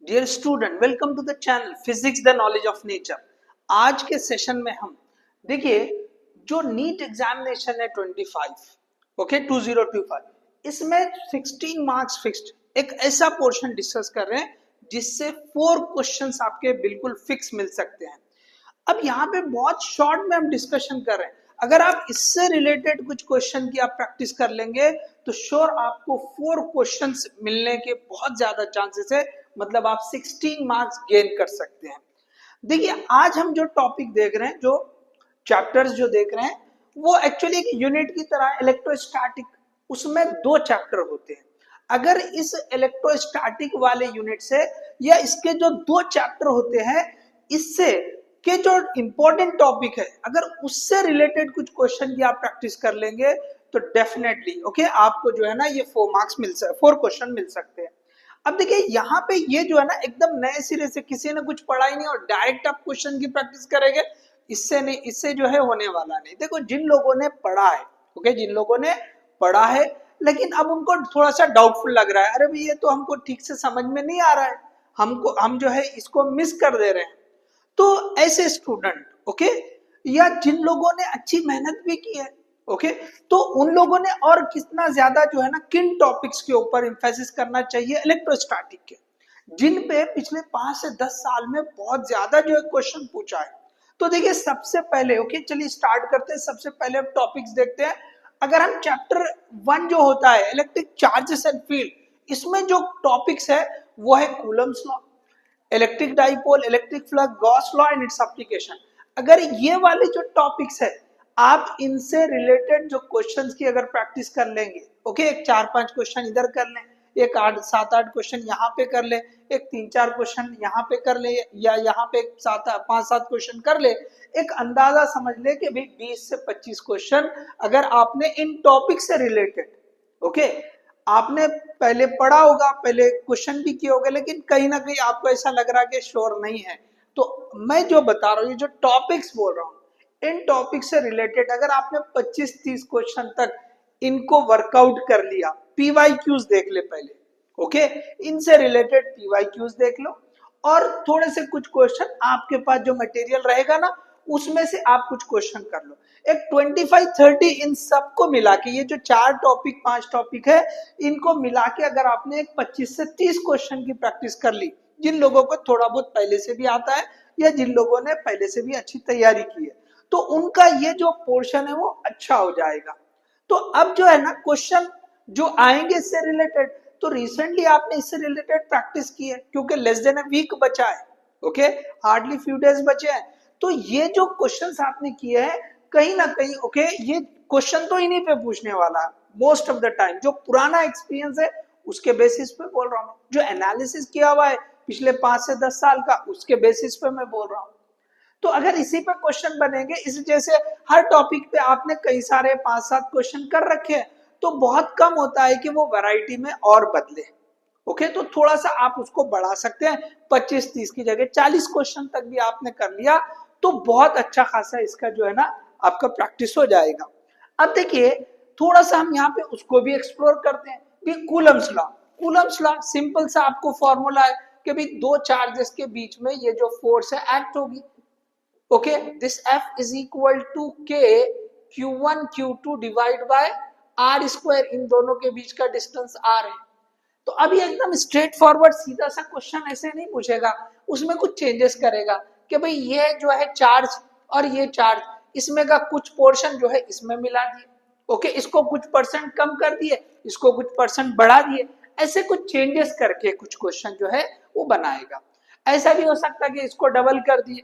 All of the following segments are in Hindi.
Dear student, welcome to the channel physics the knowledge of nature. आज के सेशन में हम देखिए जो नीट एग्जामिनेशन है 2025 इसमें 16 मार्क्स फिक्स्ड एक ऐसा पोर्शन डिस्कस कर रहे हैं जिससे 4 क्वेश्चंस आपके बिल्कुल फिक्स मिल सकते हैं। अब यहाँ पे बहुत शॉर्ट में हम डिस्कशन कर रहे हैं। अगर आप इससे रिलेटेड कुछ क्वेश्चन की आप प्रैक्टिस कर लेंगे तो श्योर आपको 4 क्वेश्चंस मिलने के बहुत ज्यादा चांसेस है, मतलब आप 16 मार्क्स गेन कर सकते हैं। देखिए आज हम जो टॉपिक देख रहे हैं, जो चैप्टर्स जो देख रहे हैं, वो एक्चुअली एक यूनिट की तरह इलेक्ट्रोस्टैटिक, उसमें 2 चैप्टर होते हैं। अगर इस इलेक्ट्रोस्टैटिक वाले यूनिट से या इसके जो 2 चैप्टर होते हैं इससे के जो इंपॉर्टेंट टॉपिक है, अगर उससे रिलेटेड कुछ क्वेश्चन की आप प्रैक्टिस कर लेंगे तो डेफिनेटली आपको जो है ना ये 4 क्वेश्चन मिल सकते हैं। अब देखिए यहाँ पे ये जो है ना एकदम नए सिरे से किसी ने कुछ पढ़ा ही नहीं और डायरेक्ट आप क्वेश्चन की प्रैक्टिस करेंगे, इससे नहीं, इससे जो है होने वाला नहीं। देखो जिन लोगों ने पढ़ा है, जिन लोगों ने पढ़ा है लेकिन अब उनको थोड़ा सा डाउटफुल लग रहा है, अरे भाई ये तो हमको ठीक से समझ में नहीं आ रहा है, हम जो है इसको मिस कर दे रहे हैं। तो ऐसे स्टूडेंट या जिन लोगों ने अच्छी मेहनत भी की है तो उन लोगों ने और कितना ज्यादा जो है ना किन टॉपिक्स के ऊपर एम्फेसिस करना चाहिए इलेक्ट्रोस्टैटिक के, जिन पे पिछले 5 से 10 साल में बहुत ज्यादा जो है क्वेश्चन पूछा है। तो देखिए सबसे पहले चलिए स्टार्ट करते हैं। सबसे पहले हम टॉपिक्स देखते हैं। अगर हम चैप्टर 1 जो होता है इलेक्ट्रिक चार्जेस एंड फील्ड, इसमें जो टॉपिक्स है वो है Coulomb's law, electric dipole, electric flux, Gauss law and its application. अगर ये वाले जो टॉपिक्स है आप इनसे रिलेटेड जो क्वेश्चंस की अगर प्रैक्टिस कर लेंगे, एक 4-5 क्वेश्चन इधर कर लें, एक 7-8 क्वेश्चन यहाँ पे कर ले, एक 3-4 क्वेश्चन यहाँ पे कर ले, या यहाँ पे 5-7 क्वेश्चन कर ले, एक अंदाजा समझ ले कि भाई 20 से 25 क्वेश्चन अगर आपने इन टॉपिक से रिलेटेड आपने पहले पढ़ा होगा, पहले क्वेश्चन भी किए होंगे, लेकिन कहीं ना कहीं आपको ऐसा लग रहा है कि श्योर नहीं है, तो मैं जो बता रहा हूँ, ये जो टॉपिक्स बोल रहा हूँ, इन टॉपिक से रिलेटेड अगर आपने 25-30 क्वेश्चन तक इनको वर्कआउट कर लिया, पीवाईक्यूज देख ले पहले, इनसे रिलेटेड पीवाईक्यूज देख लो और थोड़े से कुछ क्वेश्चन आपके पास जो मटेरियल रहेगा ना उसमें से आप कुछ क्वेश्चन कर लो। एक 25-30 इन सबको मिला के, ये जो 4 टॉपिक 5 टॉपिक है, इनको मिला के अगर आपने एक 25 से 30 क्वेश्चन की प्रैक्टिस कर ली, जिन लोगों को थोड़ा बहुत पहले से भी आता है या जिन लोगों ने पहले से भी अच्छी तैयारी की है, तो उनका ये जो पोर्शन है वो अच्छा हो जाएगा। तो अब जो है ना क्वेश्चन जो आएंगे इससे रिलेटेड, तो रिसेंटली आपने इससे रिलेटेड प्रैक्टिस की है क्योंकि लेस देन अ वीक बचा है, हार्डली फ्यू डेज बचे हैं। तो ये जो क्वेश्चंस आपने किए हैं कहीं ना कहीं ये क्वेश्चन तो इन्हीं पे पूछने वाला है मोस्ट ऑफ द टाइम। जो पुराना एक्सपीरियंस है उसके बेसिस पे बोल रहा हूँ, जो एनालिसिस किया हुआ है पिछले 5 से 10 साल का उसके बेसिस पे मैं बोल रहा हूँ। तो अगर इसी पे क्वेश्चन बनेंगे, इस जैसे हर टॉपिक पे आपने कई सारे 5-7 क्वेश्चन कर रखे हैं, तो बहुत कम होता है कि वो वैरायटी में और बदले। तो थोड़ा सा आप उसको बढ़ा सकते हैं, 25-30 की जगह 40 क्वेश्चन तक भी आपने कर लिया तो बहुत अच्छा खासा इसका जो है ना आपका प्रैक्टिस हो जाएगा। अब देखिए थोड़ा सा हम यहाँ पे उसको भी एक्सप्लोर करते हैं कि Coulomb's law. Coulomb's law simple सा आपको फॉर्मूला है कि भाई 2 चार्जेस के बीच में ये जो फोर्स है एक्ट होगी, this F is equal to K Q1 Q2 divide by R square, इन दोनों के बीच का डिस्टेंस R है। तो अब ये एकदम स्ट्रेट फॉरवर्ड सीधा सा क्वेश्चन ऐसे नहीं पूछेगा, उसमें कुछ चेंजेस करेगा कि भाई ये जो है चार्ज और ये चार्ज, इसमें का कुछ पोर्शन जो है इसमें मिला दिए, इसको कुछ परसेंट कम कर दिए, इसको कुछ परसेंट बढ़ा दिए, ऐसे कुछ चेंजेस करके कुछ क्वेश्चन जो है वो बनाएगा। ऐसा भी हो सकता है कि इसको डबल कर दिए,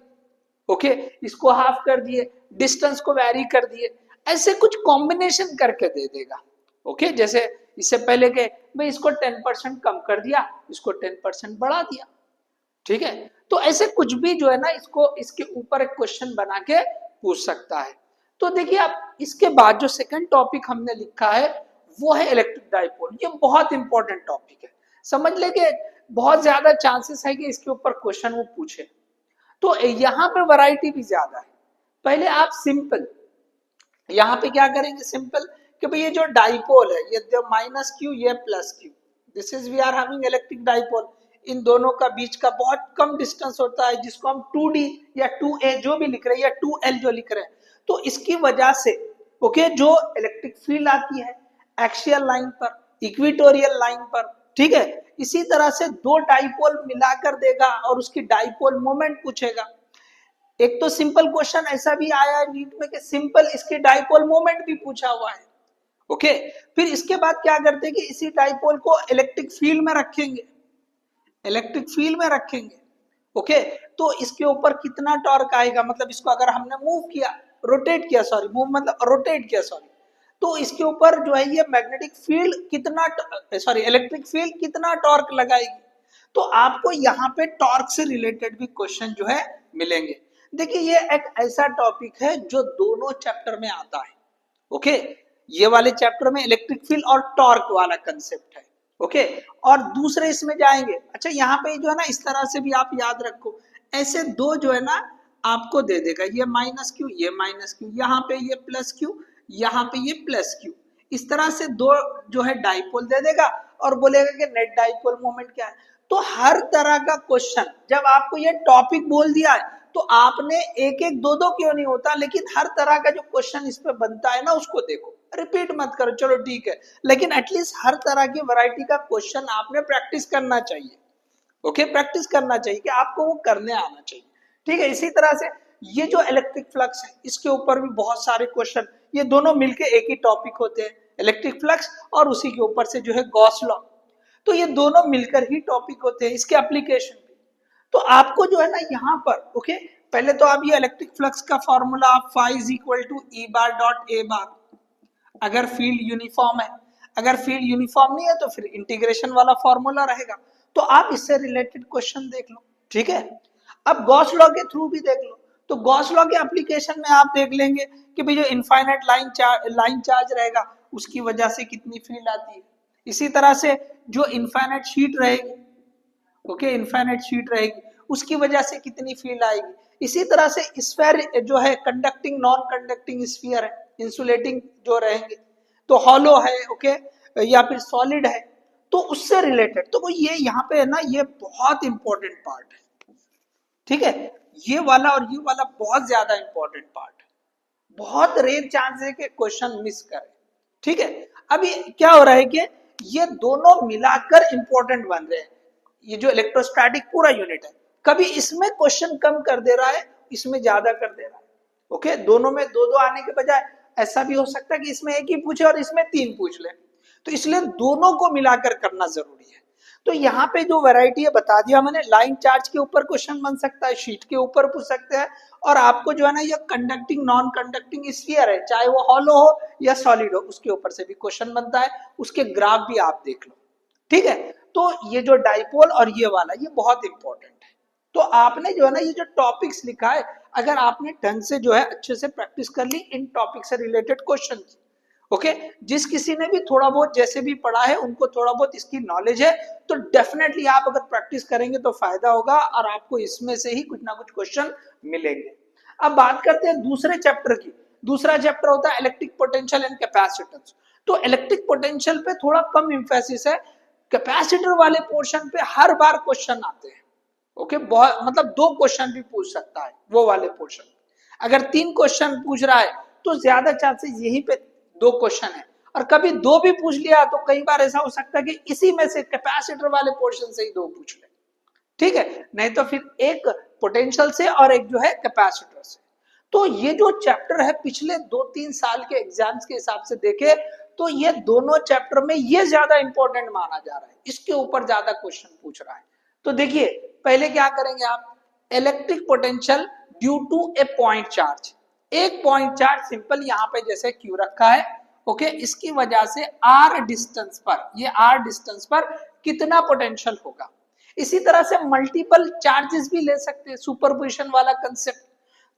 इसको हाफ कर दिए, डिस्टेंस को वैरी कर दिए, ऐसे कुछ कॉम्बिनेशन करके दे देगा। जैसे इससे पहले के मैं इसको 10% कम कर दिया, इसको 10% बढ़ा दिया, ठीक है। तो ऐसे कुछ भी जो है ना इसको इसके ऊपर एक क्वेश्चन बना के पूछ सकता है। तो देखिए आप इसके बाद जो सेकंड टॉपिक हमने लिखा है वो है इलेक्ट्रिक डाइपोल। ये बहुत इंपॉर्टेंट टॉपिक है, समझ ले कि बहुत ज्यादा चांसेस है कि इसके ऊपर क्वेश्चन वो पूछे। तो यहाँ पे वैरायटी भी ज्यादा है। पहले आप सिंपल यहाँ पे क्या करेंगे, सिंपल कि भाई ये जो डाइपोल है ये माइनस क्यू ये plus Q, this is we are having electric dipole, इन दोनों का बीच का बहुत कम डिस्टेंस होता है, जिसको हम 2D या 2A जो भी लिख रहे हैं या 2L जो लिख रहे हैं। तो इसकी वजह से ओके जो इलेक्ट्रिक फील्ड आती है एक्सियल लाइन पर, इक्वेटोरियल लाइन पर, ठीक है, इसी तरह से दो डाइपोल मिलाकर देगा और उसकी डाइपोल मोमेंट पूछेगा। एक तो सिंपल क्वेश्चन ऐसा भी आया है नीट में कि सिंपल इसके डाइपोल मोमेंट भी पूछा हुआ है। ओके, फिर इसके बाद क्या करते हैं कि इसी डाइपोल को इलेक्ट्रिक फील्ड में रखेंगे, इलेक्ट्रिक फील्ड में रखेंगे। ओके, तो इसके ऊपर कितना टॉर्क आएगा, मतलब इसको अगर हमने मूव किया, रोटेट किया, सॉरी मूव मतलब रोटेट किया, सॉरी, तो इसके ऊपर जो है ये मैग्नेटिक फील्ड कितना, सॉरी इलेक्ट्रिक फील्ड कितना टॉर्क लगाएगी। तो आपको यहाँ पे टॉर्क से रिलेटेड भी क्वेश्चन जो है मिलेंगे। देखिए ये एक ऐसा टॉपिक है जो दोनों चैप्टर में आता है। ओके, ये वाले चैप्टर में इलेक्ट्रिक फील्ड और टॉर्क वाला कंसेप्ट है। ओके, और दूसरे इसमें जाएंगे। अच्छा यहाँ पे जो है ना इस तरह से भी आप याद रखो, ऐसे दो जो है ना आपको दे देगा, ये माइनस क्यू, ये माइनस क्यू, यहाँ पे ये प्लस क्यू, यहाँ पे ये प्लस क्यू, इस तरह से दो जो है डाइपोल दे देगा और बोलेगा कि नेट डाइपोल मोमेंट क्या है। तो हर तरह का क्वेश्चन जब आपको ये टॉपिक बोल दिया है तो आपने एक एक दो दो क्यों नहीं होता, लेकिन हर तरह का जो क्वेश्चन इस पे बनता है ना उसको देखो, रिपीट मत करो, चलो ठीक है, लेकिन एटलीस्ट हर तरह की वैरायटी का क्वेश्चन आपने प्रैक्टिस करना चाहिए। ओके, प्रैक्टिस करना चाहिए कि आपको वो करने आना चाहिए, ठीक है। इसी तरह से ये जो इलेक्ट्रिक फ्लक्स है इसके ऊपर भी बहुत सारे क्वेश्चन, ये दोनों मिलके एक ही टॉपिक होते हैं, इलेक्ट्रिक फ्लक्स और उसी के ऊपर से जो है गॉस लॉ, तो ये दोनों मिलकर ही टॉपिक होते हैं, इसके एप्लीकेशन भी। तो आपको जो है ना यहाँ पर ओके, पहले तो आप ये इलेक्ट्रिक फ्लक्स का फॉर्मूला आप phi is equal to E bar dot A bar, अगर फील्ड यूनिफॉर्म है, अगर फील्ड यूनिफॉर्म नहीं है तो फिर इंटीग्रेशन वाला फॉर्मूला रहेगा। तो आप इससे रिलेटेड क्वेश्चन देख लो, ठीक है। अब गॉस लॉ के थ्रू भी देख लो, तो गॉस लॉ के एप्लीकेशन में आप देख लेंगे कि भाई जो इनफाइनाइट लाइन चार्ज रहेगा उसकी वजह से कितनी फील्ड आती है। इसी तरह से जो इनफाइनाइट शीट रहेगी, ओके, इनफाइनाइट शीट रहेगी उसकी वजह से कितनी फील्ड आएगी। इसी तरह से स्फीयर जो है कंडक्टिंग नॉन कंडक्टिंग स्फीयर है, इंसुलेटिंग जो रहेंगे, तो हॉलो है ओके, या फिर सॉलिड है, तो उससे रिलेटेड, तो वो ये यहाँ पे है ना, ये बहुत इंपॉर्टेंट पार्ट है, ठीक है, ये वाला और ये वाला बहुत ज्यादा इंपॉर्टेंट पार्ट है, बहुत रेयर चांस है कि क्वेश्चन मिस करें, ठीक है। अभी क्या हो रहा है कि ये दोनों मिलाकर इंपॉर्टेंट बन रहे हैं, ये जो इलेक्ट्रोस्टैटिक पूरा यूनिट है, कभी इसमें क्वेश्चन कम कर दे रहा है, इसमें ज्यादा कर दे रहा है। ओके, दोनों में दो दो आने के बजाय ऐसा भी हो सकता है कि इसमें एक ही पूछे और इसमें तीन पूछ ले, तो इसलिए दोनों को मिलाकर करना जरूरी है। तो यहाँ पे जो वैरायटी है बता दिया मैंने, लाइन चार्ज के ऊपर क्वेश्चन बन सकता है, शीट के ऊपर पूछ सकते हैं, और आपको जो है ना ये कंडक्टिंग नॉन कंडक्टिंग स्फीयर है, चाहे वो हॉलो हो या सॉलिड हो, उसके ऊपर से भी क्वेश्चन बनता है, उसके ग्राफ भी आप देख लो, ठीक है। तो ये जो डाइपोल और ये वाला ये बहुत इंपॉर्टेंट है। तो आपने जो है ना ये जो टॉपिक्स लिखा है, अगर आपने ढंग से जो है अच्छे से प्रैक्टिस कर ली इन टॉपिक से रिलेटेड क्वेश्चन, ओके, जिस किसी ने भी थोड़ा बहुत जैसे भी पढ़ा है उनको थोड़ा बहुत इसकी नॉलेज है, तो डेफिनेटली आप अगर प्रैक्टिस करेंगे तो फायदा होगा और आपको इसमें से ही कुछ ना कुछ क्वेश्चन मिलेंगे। अब बात करते हैं दूसरे चैप्टर की। दूसरा चैप्टर होता है इलेक्ट्रिक पोटेंशियल एंड कैपेसिटेंस। तो इलेक्ट्रिक पोटेंशियल पे थोड़ा कम इंफेसिस है, कैपेसिटर वाले पोर्शन पे हर बार क्वेश्चन आते हैं, ओके, बहुत मतलब दो क्वेश्चन भी पूछ सकता है वो वाले पोर्शन। अगर तीन क्वेश्चन पूछ रहा है तो ज्यादा चांसेस यहीं पे दो क्वेश्चन है, और कभी दो भी पूछ लिया तो कई बार ऐसा हो सकता है कि इसी में से कैपेसिटर वाले पोर्शन से ही दो पूछ ले, ठीक है, नहीं तो फिर एक पोटेंशियल से और एक जो है कैपेसिटर से। तो ये जो चैप्टर है पिछले 2-3 साल के एग्जाम्स के हिसाब से देखे तो ये दोनों चैप्टर में ये ज्यादा इंपॉर्टेंट माना जा रहा है, इसके ऊपर ज्यादा क्वेश्चन पूछ रहा है। तो देखिए पहले क्या करेंगे आप, electric potential due to a point charge, एक पॉइंट चार्ज सिंपल यहाँ पे जैसे क्यू रखा है, ओके, इसकी वजह से आर डिस्टेंस पर, ये आर डिस्टेंस पर कितना पोटेंशियल होगा। इसी तरह से मल्टीपल चार्जेस भी ले सकते हैं, सुपरपोजिशन वाला कंसेप्ट,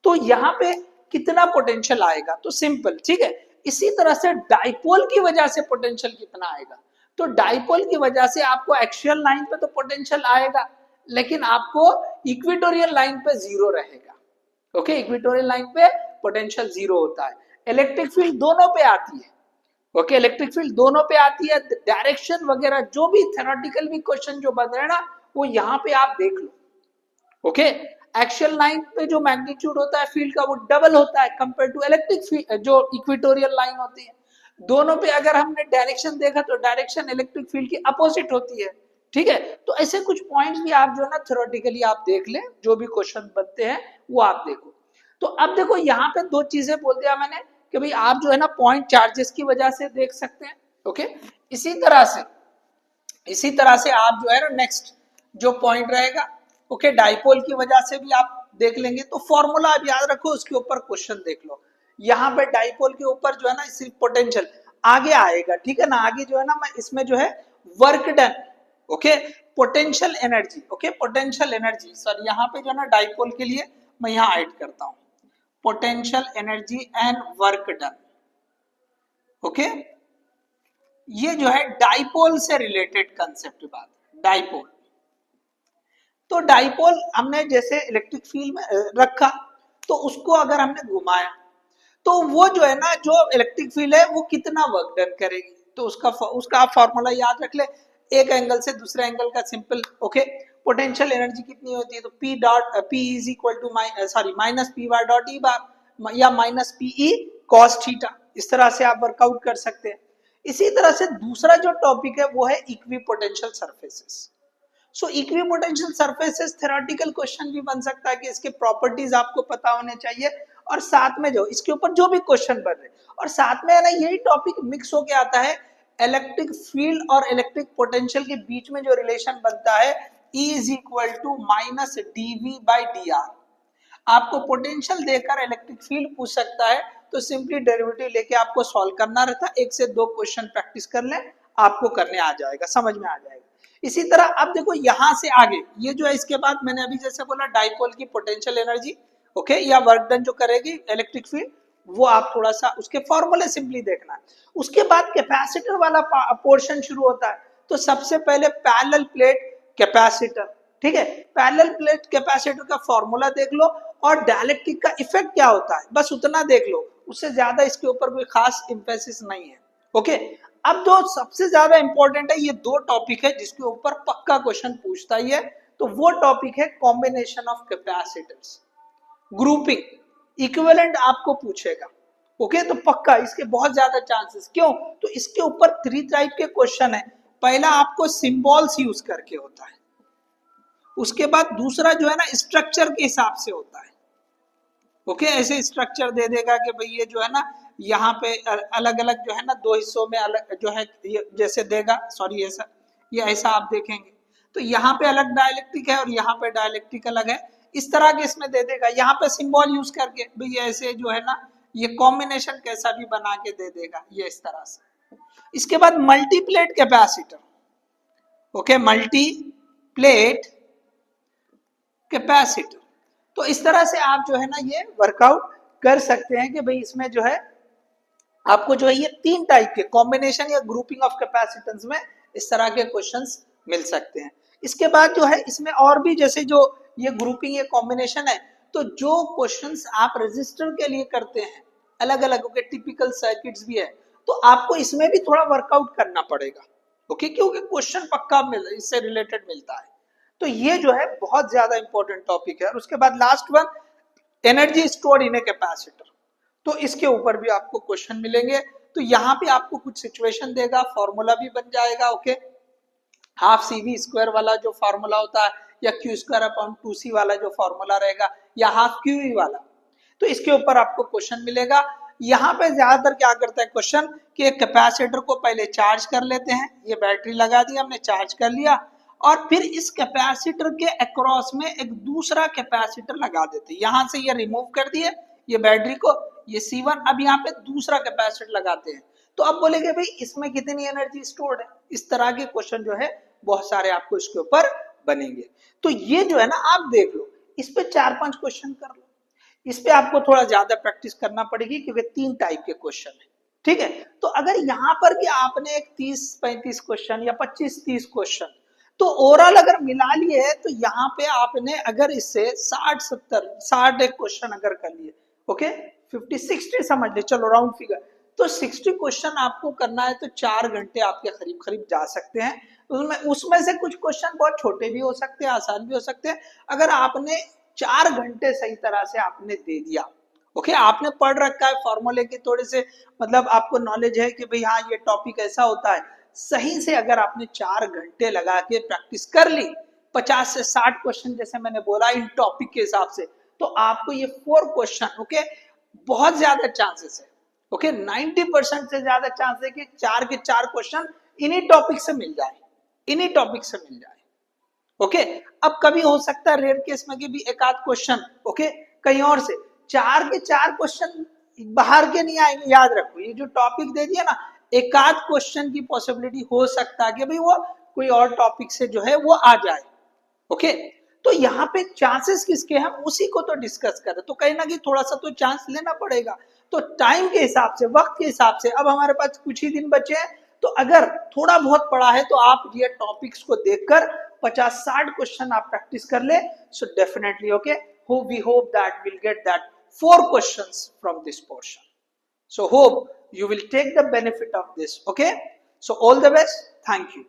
तो यहाँ पे कितना पोटेंशियल आएगा, तो सिंपल, ठीक है। इसी तरह से डाइपोल की वजह से पोटेंशियल कितना आएगा, तो डाइपोल की वजह से आपको एक्सियल लाइन पे तो पोटेंशियल आएगा, लेकिन आपको इक्वेटोरियल लाइन पे जीरो रहेगा, ओके, इक्वेटोरियल लाइन पे पोटेंशियल जीरो होता है। इलेक्ट्रिक फील्ड दोनों पे आती है, इलेक्ट्रिक फील्ड दोनों पे आती है, डायरेक्शन वगैरह जो भी थ्योरेटिकल भी क्वेश्चन जो बन रहे हैं ना वो यहाँ पे आप देख लो। ओके, एक्सियल लाइन पे जो मैग्नीट्यूड होता है फील्ड का वो डबल होता है कंपेयर टू इलेक्ट्रिक फील्ड जो इक्वेटोरियल लाइन होती है। दोनों पे अगर हमने डायरेक्शन देखा तो डायरेक्शन इलेक्ट्रिक फील्ड की अपोजिट होती है। ठीक है, तो ऐसे कुछ पॉइंट्स भी आप जो है ना थ्योरेटिकली आप देख लें, जो भी क्वेश्चन बनते हैं वो आप देखो। तो अब देखो यहाँ पे दो चीजें बोल दिया मैंने कि भाई आप जो है ना पॉइंट चार्जेस की वजह से देख सकते हैं। ओके, इसी तरह से आप जो है ना नेक्स्ट जो पॉइंट रहेगा, ओके, डाइपोल की वजह से भी आप देख लेंगे। तो फॉर्मूला आप याद रखो, उसके ऊपर क्वेश्चन देख लो। यहाँ पे डाइपोल के ऊपर जो है ना सिर्फ पोटेंशियल आगे आएगा, ठीक है ना, आगे जो है ना मैं इसमें जो है work done, okay, potential energy, okay, potential energy sir यहाँ पे जो है ना डाइपोल के लिए मैं यहाँ ऐड करता हूँ potential energy and work done. Okay, ये जो है डाइपोल से रिलेटेड कंसेप्ट बात, डाइपोल। तो डाइपोल हमने जैसे इलेक्ट्रिक फील्ड में रखा, तो उसको अगर हमने घुमाया तो वो जो है ना जो इलेक्ट्रिक फील्ड है वो कितना वर्क डन करेगी, तो उसका आप फॉर्मूला याद रख ले। एक एंगल से दूसरे एंगल का सिंपल, ओके, पोटेंशियल एनर्जी कितनी होती है, तो P is equal to minus P bar dot E bar या माइनस पीई कॉस थीटा, इस तरह से आप वर्कआउट कर सकते हैं। इसी तरह से दूसरा जो टॉपिक है वो है इक्विपोटेंशियल सरफेसेस। सो इक्विपोटेंशियल सरफेसेस थ्योरेटिकल क्वेश्चन भी बन सकता है कि इसके प्रॉपर्टीज आपको पता होने चाहिए, और साथ में जो इसके ऊपर जो भी क्वेश्चन बन रहे, और साथ में है ना यही टॉपिक मिक्स होके आता है इलेक्ट्रिक फील्ड और इलेक्ट्रिक पोटेंशियल के बीच में जो रिलेशन बनता है E is equal to minus dV by dr। आपको पोटेंशियल देकर इलेक्ट्रिक फील्ड पूछ सकता है, तो सिंपली डेरिवेटिव लेके आपको सॉल्व करना रहता है। एक से दो क्वेश्चन प्रैक्टिस कर लें, आपको करने आ जाएगा, समझ में आ जाएगा। इसी तरह अब देखो यहाँ से आगे ये जो है, इसके बाद मैंने अभी जैसे बोला डाइपोल की पोटेंशियल एनर्जी, ओके, या वर्क डन जो करेगी इलेक्ट्रिक फील्ड, वो आप थोड़ा सा उसके फॉर्मूले सिंपली देखना है। उसके बाद कैपेसिटर वाला पोर्शन शुरू होता है। तो सबसे पहले पैरेलल प्लेट कैपेसिटर, ठीक है, पैरेलल प्लेट कैपेसिटर का फॉर्मूला देख लो, और डाइलेक्ट्रिक का इफेक्ट क्या होता है बस उतना देख लो, उससे ज्यादा इसके ऊपर कोई खास इंफेसिस नहीं है। ओके, अब जो सबसे ज्यादा इंपॉर्टेंट है, ये दो टॉपिक है जिसके ऊपर पक्का क्वेश्चन पूछता ही है, तो वो टॉपिक है combination of capacitors, grouping, equivalent आपको पूछेगा। ओके, तो पक्का इसके बहुत ज्यादा चांसेस, क्यों, तो इसके ऊपर 3 टाइप के क्वेश्चन है। पहला आपको सिंबल्स यूज करके होता है, उसके बाद दूसरा जो है ना स्ट्रक्चर के हिसाब से होता है। ओके, ऐसे स्ट्रक्चर दे देगा कि भाई ये जो है ना यहाँ पे अलग अलग जो है ना दो हिस्सों में अलग जो है ये जैसे देगा, सॉरी ऐसा, ये ऐसा आप देखेंगे, तो यहाँ पे अलग डाइलेक्ट्रिक है और यहाँ पे डाइलेक्ट्रिक अलग है, इस तरह के इसमें दे देगा। यहाँ पे सिंबल यूज करके भाई ऐसे जो है ना ये कॉम्बिनेशन कैसा भी बना के दे देगा, ये इस तरह से। इसके बाद multiplate capacitor, okay, multiplate capacitor, तो इस तरह से आप जो है ना ये वर्कआउट कर सकते हैं कि भाई इसमें जो है आपको जो है ये 3 टाइप के कॉम्बिनेशन या ग्रुपिंग ऑफ कैपेसिटेंस में इस तरह के क्वेश्चंस मिल सकते हैं। इसके बाद जो है इसमें और भी जैसे जो ये ग्रुपिंग या कॉम्बिनेशन है, तो जो क्वेश्चंस आप रजिस्टर के लिए करते हैं अलग अलग, ओके, टिपिकल सर्किट्स भी है, तो आपको इसमें भी थोड़ा वर्कआउट करना पड़ेगा, ओके, क्योंकि क्वेश्चन पक्का इससे रिलेटेड मिलता है। तो ये जो है बहुत ज्यादा इंपॉर्टेंट टॉपिक है। और उसके बाद last one energy stored in a capacitor, तो इसके ऊपर भी आपको क्वेश्चन मिलेंगे। तो यहाँ पे आपको कुछ सिचुएशन देगा, फॉर्मूला भी बन जाएगा, ओके, हाफ CV स्क्वायर वाला जो फॉर्मूला होता है, या Q स्क्वायर अपॉन 2C वाला जो फॉर्मूला रहेगा, या हाफ QE वाला, तो इसके ऊपर आपको क्वेश्चन मिलेगा। यहाँ पे ज्यादातर क्या करता है क्वेश्चन कि एक कैपेसिटर को पहले चार्ज कर लेते हैं, ये बैटरी लगा दी हमने, चार्ज कर लिया, और फिर इस कैपेसिटर के अक्रॉस में एक दूसरा कैपेसिटर लगा देते हैं। यहाँ से ये रिमूव कर दिए ये बैटरी को, ये C1, अब यहाँ पे दूसरा कैपेसिटर लगाते हैं, तो अब बोलेंगे भाई इसमें कितनी एनर्जी स्टोर्ड है। इस तरह के क्वेश्चन जो है बहुत सारे आपको इसके ऊपर बनेंगे। तो ये जो है ना आप देख लो, इस पे 4-5 क्वेश्चन कर लो, इस पे आपको थोड़ा ज्यादा प्रैक्टिस करना पड़ेगी क्योंकि 3 टाइप के क्वेश्चन है, ठीक है। तो अगर यहाँ पर भी आपने एक 30-35 क्वेश्चन या 25-30 क्वेश्चन तो ओवरऑल अगर मिला लिए है, तो यहाँ पे आपने अगर इससे 60 एक क्वेश्चन अगर कर लिए, ओके, 50-60 समझ ले, चलो राउंड फिगर तो 60 क्वेश्चन आपको करना है तो 4 घंटे आपके करीब करीब जा सकते हैं। उसमें से कुछ क्वेश्चन बहुत छोटे भी हो सकते हैं, आसान भी हो सकते हैं। अगर आपने 4 घंटे सही तरह से आपने दे दिया, ओके, आपने पढ़ रखा है फॉर्मूले के थोड़े से, मतलब आपको नॉलेज है कि भाई हाँ ये टॉपिक ऐसा होता है, सही से अगर आपने 4 घंटे लगा के प्रैक्टिस कर ली 50 से 60 क्वेश्चन जैसे मैंने बोला इन टॉपिक के हिसाब से, तो आपको ये 4 क्वेश्चन, ओके, बहुत ज्यादा चांसेस है, ओके, 90% से ज्यादा चांस है कि 4 के 4 क्वेश्चन इन्हीं टॉपिक से मिल जाए, इन्हीं टॉपिक से मिल जाए, ओके। अब कभी हो सकता है रेयर केस में कि भी एक आध क्वेश्चन, ओके, कहीं और से, 4 के 4 क्वेश्चन बाहर के नहीं आएंगे, याद रखो ये जो टॉपिक दे दिया ना, एक आध क्वेश्चन की पॉसिबिलिटी हो सकता है कि भाई वो कोई और टॉपिक से जो है वो आ जाए, ओके। तो यहाँ पे चांसेस किसके, हम उसी को तो डिस्कस कर रहे, तो कहीं ना कहीं थोड़ा सा तो चांस लेना पड़ेगा। तो टाइम के हिसाब से, वक्त के हिसाब से, अब हमारे पास कुछ ही दिन बचे हैं, तो अगर थोड़ा बहुत पढ़ा है तो आप ये टॉपिक्स को देखकर 50-60 क्वेश्चन आप प्रैक्टिस कर ले, so definitely, okay, we hope that will get that 4 questions from this portion, so hope you will take the benefit of this, okay, so all the best, thank you.